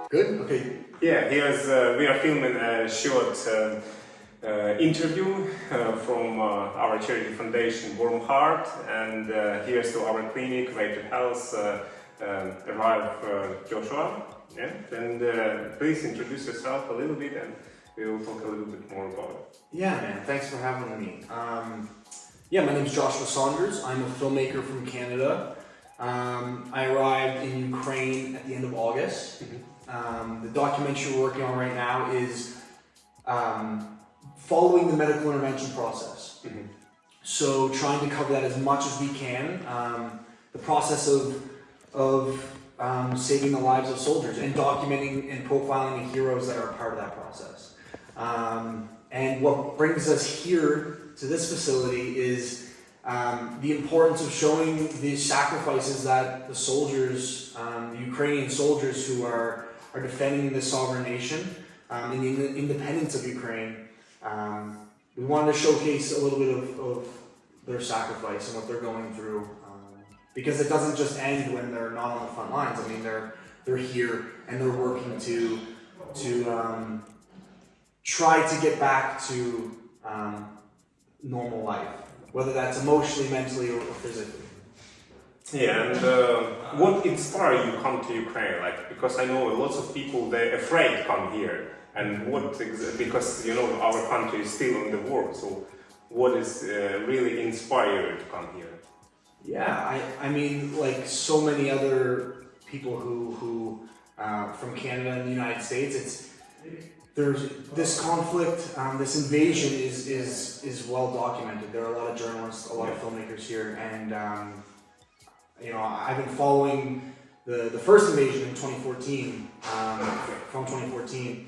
Good? Okay. Yeah, we are filming a short interview from our charity foundation, Warm Heart, and here's to our clinic, Way to Health, arrive Joshua. Yeah? And please introduce yourself a little bit and we will talk a little bit more about it. Yeah, man. Thanks for having me. My name's Joshua Saunders. I'm a filmmaker from Canada. I arrived in Ukraine at the end of August. The documentary we're working on right now is following the medical intervention process. So trying to cover that as much as we can. The process of saving the lives of soldiers and documenting and profiling the heroes that are a part of that process. And what brings us here to this facility is the importance of showing the sacrifices that the soldiers, the Ukrainian soldiers who are defending this sovereign nation and the independence of Ukraine. We wanted to showcase a little bit of their sacrifice and what they're going through, because it doesn't just end when they're not on the front lines. I mean, they're here and they're working to try to get back to normal life, whether that's emotionally, mentally, or physically. Yeah, and what inspired you come to Ukraine? Like, because I know lots of people, they're afraid to come here. And because, you know, our country is still in the war, so what is really inspired to come here? Yeah, I mean, like so many other people who from Canada and the United States, there's this conflict, this invasion is well documented. There are a lot of journalists, a lot of filmmakers here, and you know, I've been following the first invasion in 2014, from 2014,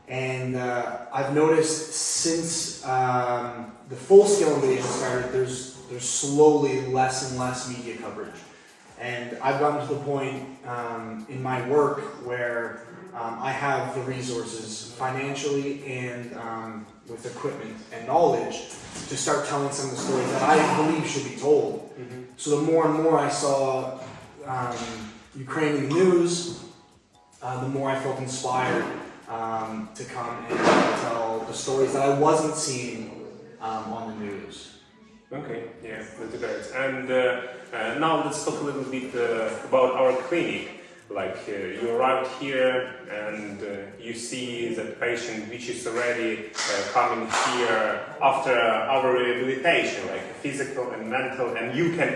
and I've noticed since the full-scale invasion started, there's slowly less and less media coverage, and I've gotten to the point in my work where I have the resources financially and with equipment and knowledge to start telling some of the stories that I believe should be told. So the more and more I saw Ukraine in the news, the more I felt inspired to come and tell the stories that I wasn't seeing on the news. Okay, yeah, that's great. And now let's talk a little bit about our clinic. Like you arrived here and you see that patient which is already coming here after our rehabilitation, like physical and mental, and you can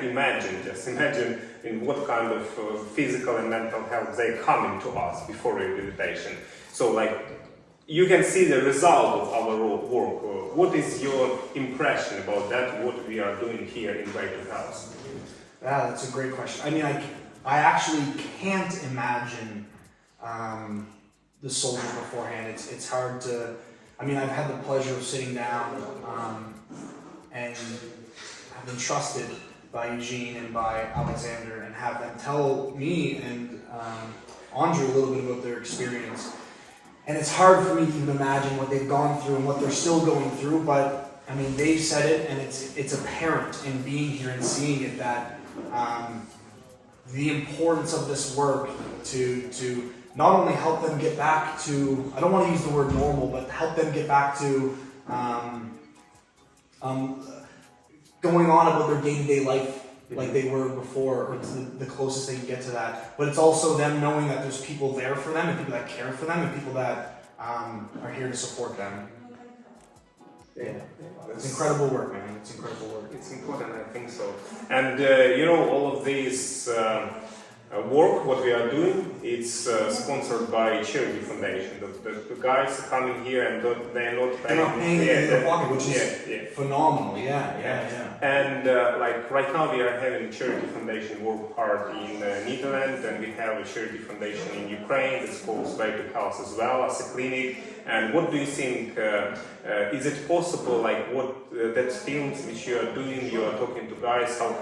just imagine in what kind of physical and mental health they coming to us before rehabilitation. So like you can see the result of our work. What is your impression about that, what we are doing here in Way to Health? Yeah, that's a great question. I mean, I actually can't imagine the soldiers beforehand. It's hard to, I mean, I've had the pleasure of sitting down and I've been trusted by Eugene and by Alexander and have them tell me and Andrew a little bit about their experience. And it's hard for me to even imagine what they've gone through and what they're still going through, but I mean, they've said it and it's apparent in being here and seeing it that the importance of this work to not only help them get back to, I don't want to use the word normal, but help them get back to going on about their day-to-day life like they were before, or it's the closest they can get to that. But it's also them knowing that there's people there for them and people that care for them and people that are here to support them. Yeah, it's incredible work, man. It's incredible work. It's important, I think so. And you know, all of this work, what we are doing, it's sponsored by charity foundation. The guys are coming here and they're not paying in their pocket, which is phenomenal. Yeah. And like right now we are having charity foundation work hard in Netherlands, and we have a charity foundation in Ukraine that's called Way to Health as well as a clinic. And what do you think? Is it possible, like what that films which you are doing, you are talking to guys, how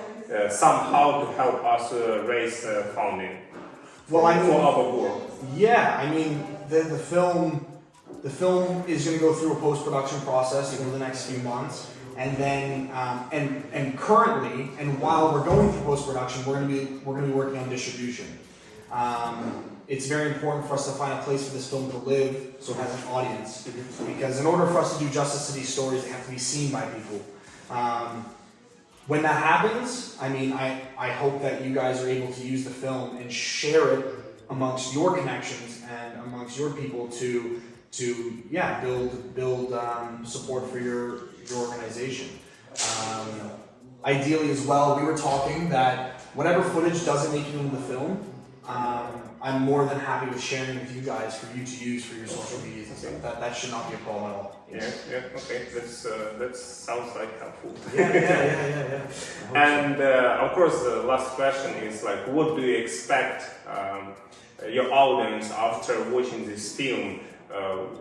somehow to help us raise funding for our work? Yeah, I mean the film is going to go through a post-production process over the next few months, and then and currently, and while we're going through post-production, we're going to be working on distribution. It's very important for us to find a place for this film to live so it has an audience. Because in order for us to do justice to these stories, they have to be seen by people. When that happens, I mean, I hope that you guys are able to use the film and share it amongst your connections and amongst your people to build support for your organization. Ideally as well, we were talking that whatever footage doesn't make it into the film, I'm more than happy with sharing with you guys for you to use for your social medias and stuff. That should not be a problem at all. Okay, that sounds like helpful. Yeah. And of course, the last question is like, what do you expect your audience after watching this film?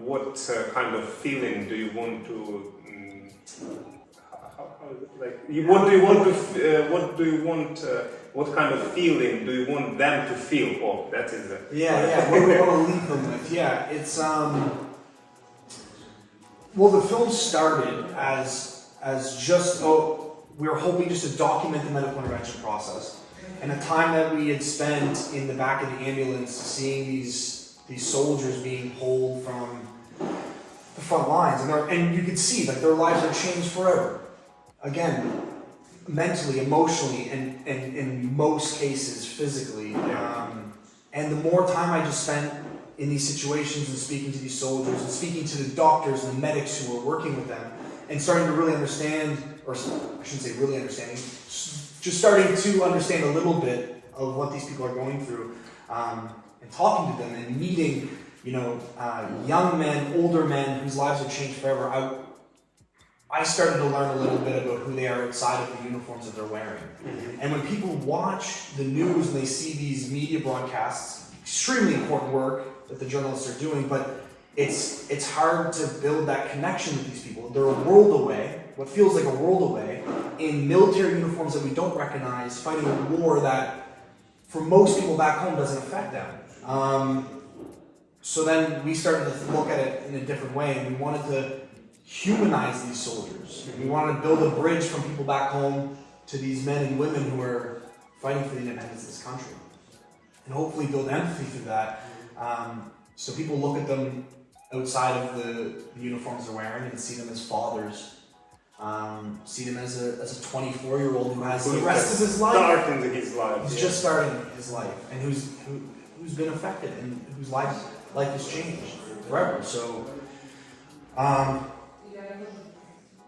What kind of feeling do you want to? What kind of feeling do you want them to feel? Oh, that is it. What do we want to leave them with? Yeah, it's well, the film started as just we were hoping just to document the medical intervention process and the time that we had spent in the back of the ambulance seeing these soldiers being pulled from the front lines, and you could see like their lives are changed forever. Again, mentally, emotionally, and in most cases, physically. And the more time I just spent in these situations and speaking to these soldiers and speaking to the doctors and the medics who were working with them and starting to really understand, or I shouldn't say really understanding, just starting to understand a little bit of what these people are going through, and talking to them and meeting, young men, older men whose lives have changed forever. I started to learn a little bit about who they are outside of the uniforms that they're wearing. And when people watch the news and they see these media broadcasts, extremely important work that the journalists are doing, but it's hard to build that connection with these people. They're a world away, what feels like a world away, in military uniforms that we don't recognize, fighting a war that, for most people back home, doesn't affect them. So then we started to look at it in a different way, and we wanted to humanize these soldiers. We want to build a bridge from people back home to these men and women who are fighting for the independence of this country. And hopefully build empathy through that. So people look at them outside of the uniforms they're wearing and see them as fathers. See them as a 24-year-old who has the rest of his life. Starting his life. He's just starting his life. And who's been affected and whose life has changed forever. So,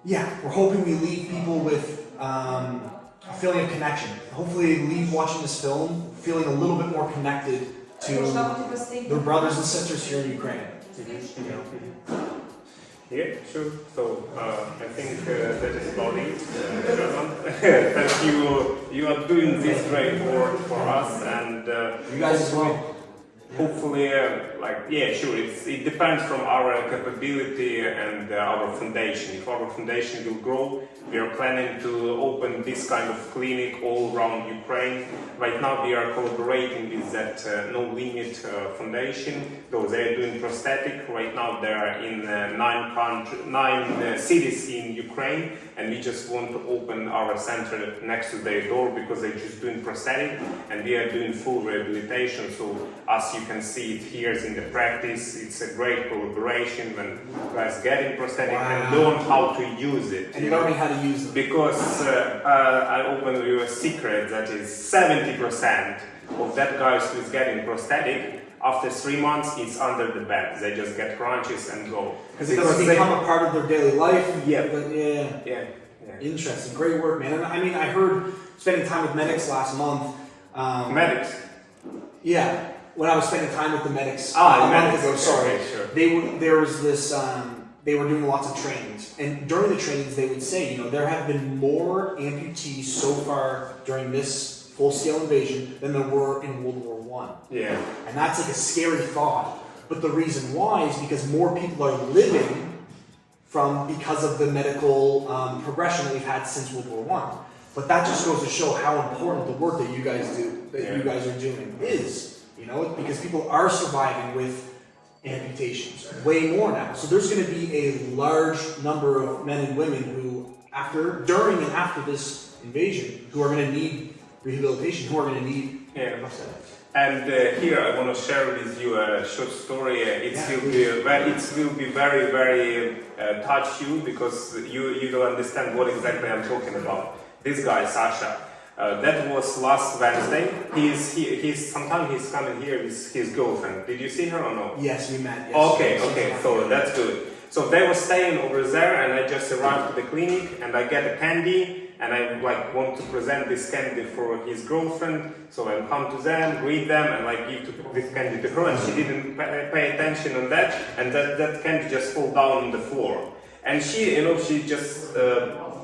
we're hoping we leave people with a feeling of connection. Hopefully they leave watching this film feeling a little bit more connected to their brothers and sisters here in Ukraine. Yeah, sure. So I think that is about it. Thank you. You are doing this great work for us, and you guys as well. Hopefully, it depends from our capability and our foundation. If our foundation will grow, we are planning to open this kind of clinic all around Ukraine. Right now, we are collaborating with that No Limit Foundation. Though they are doing prosthetic. Right now, they are in 9 cities in Ukraine, and we just want to open our center next to their door because they're just doing prosthetic, and we are doing full rehabilitation. So, as you can see it here in the practice, it's a great collaboration when guys get in prosthetic and learn how to use it. And learning how to use it. Because I open you a secret that is 70% of that guys who is getting prosthetic, after 3 months, it's under the bed. They just get crunches and go. Because it doesn't become a part of their daily life. Yeah. Interesting. Great work, man. And I mean, I heard spending time with medics last month. Medics? Yeah. When I was spending time with the medics a month ago, sorry. Okay, sure. There was this, they were doing lots of trainings. And during the trainings, they would say, there have been more amputees so far during this full-scale invasion than there were in World War I. Yeah. And that's like a scary thought. But the reason why is because more people are living because of the medical progression that we've had since World War I. But that just goes to show how important the work that you guys do, you guys are doing is. Because people are surviving with amputations, way more now. So there's going to be a large number of men and women who, during and after this invasion, who are going to need rehabilitation, who are going to need Yeah. And here I want to share with you a short story. It will be very, very touch you, because you will understand what exactly I'm talking about. This guy, Sasha, that was last Wednesday. Sometimes he's coming here with his girlfriend. Did you see her or no? Yes, we met. Yes, Okay, so that's good. So they were staying over there, and I just arrived to the clinic, and I get a candy. And I want to present this candy for his girlfriend, so I come to them, greet them, and give this candy to her, and she didn't pay attention on that, and that candy just fall down on the floor. And she just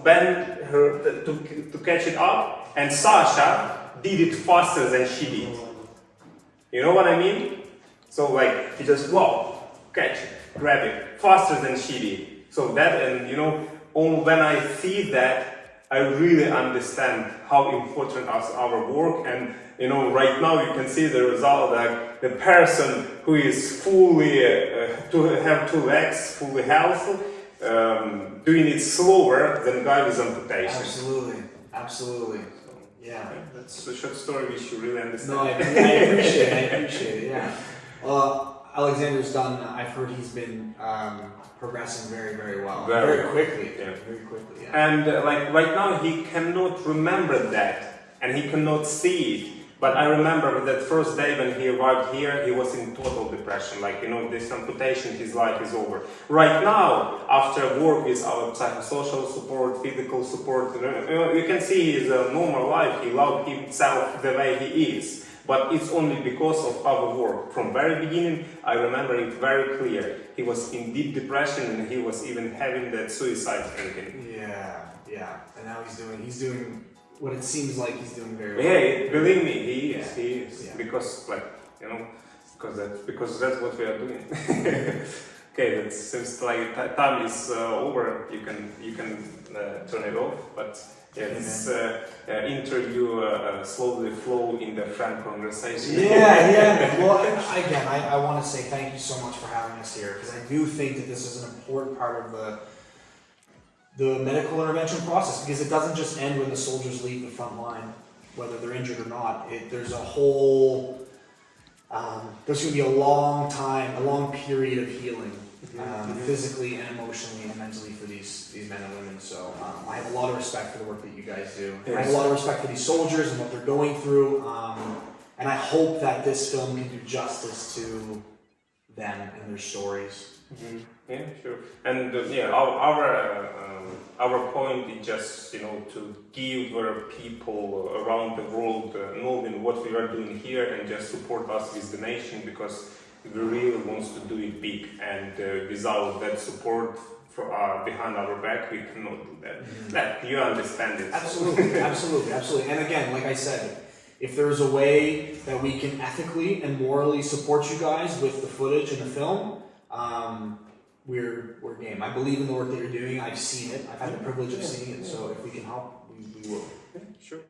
bent her to catch it up, and Sasha did it faster than she did. You know what I mean? So he just catch it, grab it faster than she did. So that, and when I see that, I really understand how important is our work, and right now you can see the result, that the person who is fully to have 2 legs, fully healthy, doing it slower than guy with amputation. Absolutely. Yeah. That's a short story which you really understand. No, I appreciate it. Yeah. Alexander's done. I've heard he's been progressing very, very well. Very quickly. Yeah. Very quickly. Yeah. And right now he cannot remember that, and he cannot see it. But I remember that first day when he arrived here, he was in total depression. This amputation, his life is over. Right now, after work with our psychosocial support, physical support, you can see his normal life. He loved himself the way he is. But it's only because of our work. From very beginning, I remember it very clear. He was in deep depression, and he was even having that suicide thinking. Yeah. And now he's doing what it seems like he's doing very well. Yeah, believe me, he is. Yeah. Because that's what we are doing. Okay, that seems like time is over. You can turn it off, but. Yeah, this interview slowly flow in the frank conversation. Yeah. Well, again, I want to say thank you so much for having us here, because I do think that this is an important part of the medical intervention process, because it doesn't just end when the soldiers leave the front line, whether they're injured or not. There's a whole, there's going to be a long period of healing. Physically and emotionally and mentally for these men and women. So I have a lot of respect for the work that you guys do. Yes. I have a lot of respect for these soldiers and what they're going through. And I hope that this film can do justice to them and their stories. Mm-hmm. Yeah, sure. And our point is just to give people around the world knowing what we are doing here, and just support us with the nation, because we really want to do it big, and without that support behind our back, we cannot do that. Mm-hmm. That you understand it. Absolutely. And again, like I said, if there's a way that we can ethically and morally support you guys with the footage and the film, we're game. I believe in the work that you're doing. I've seen it. I've had the privilege of seeing it. So if we can help, we will. Yeah, sure.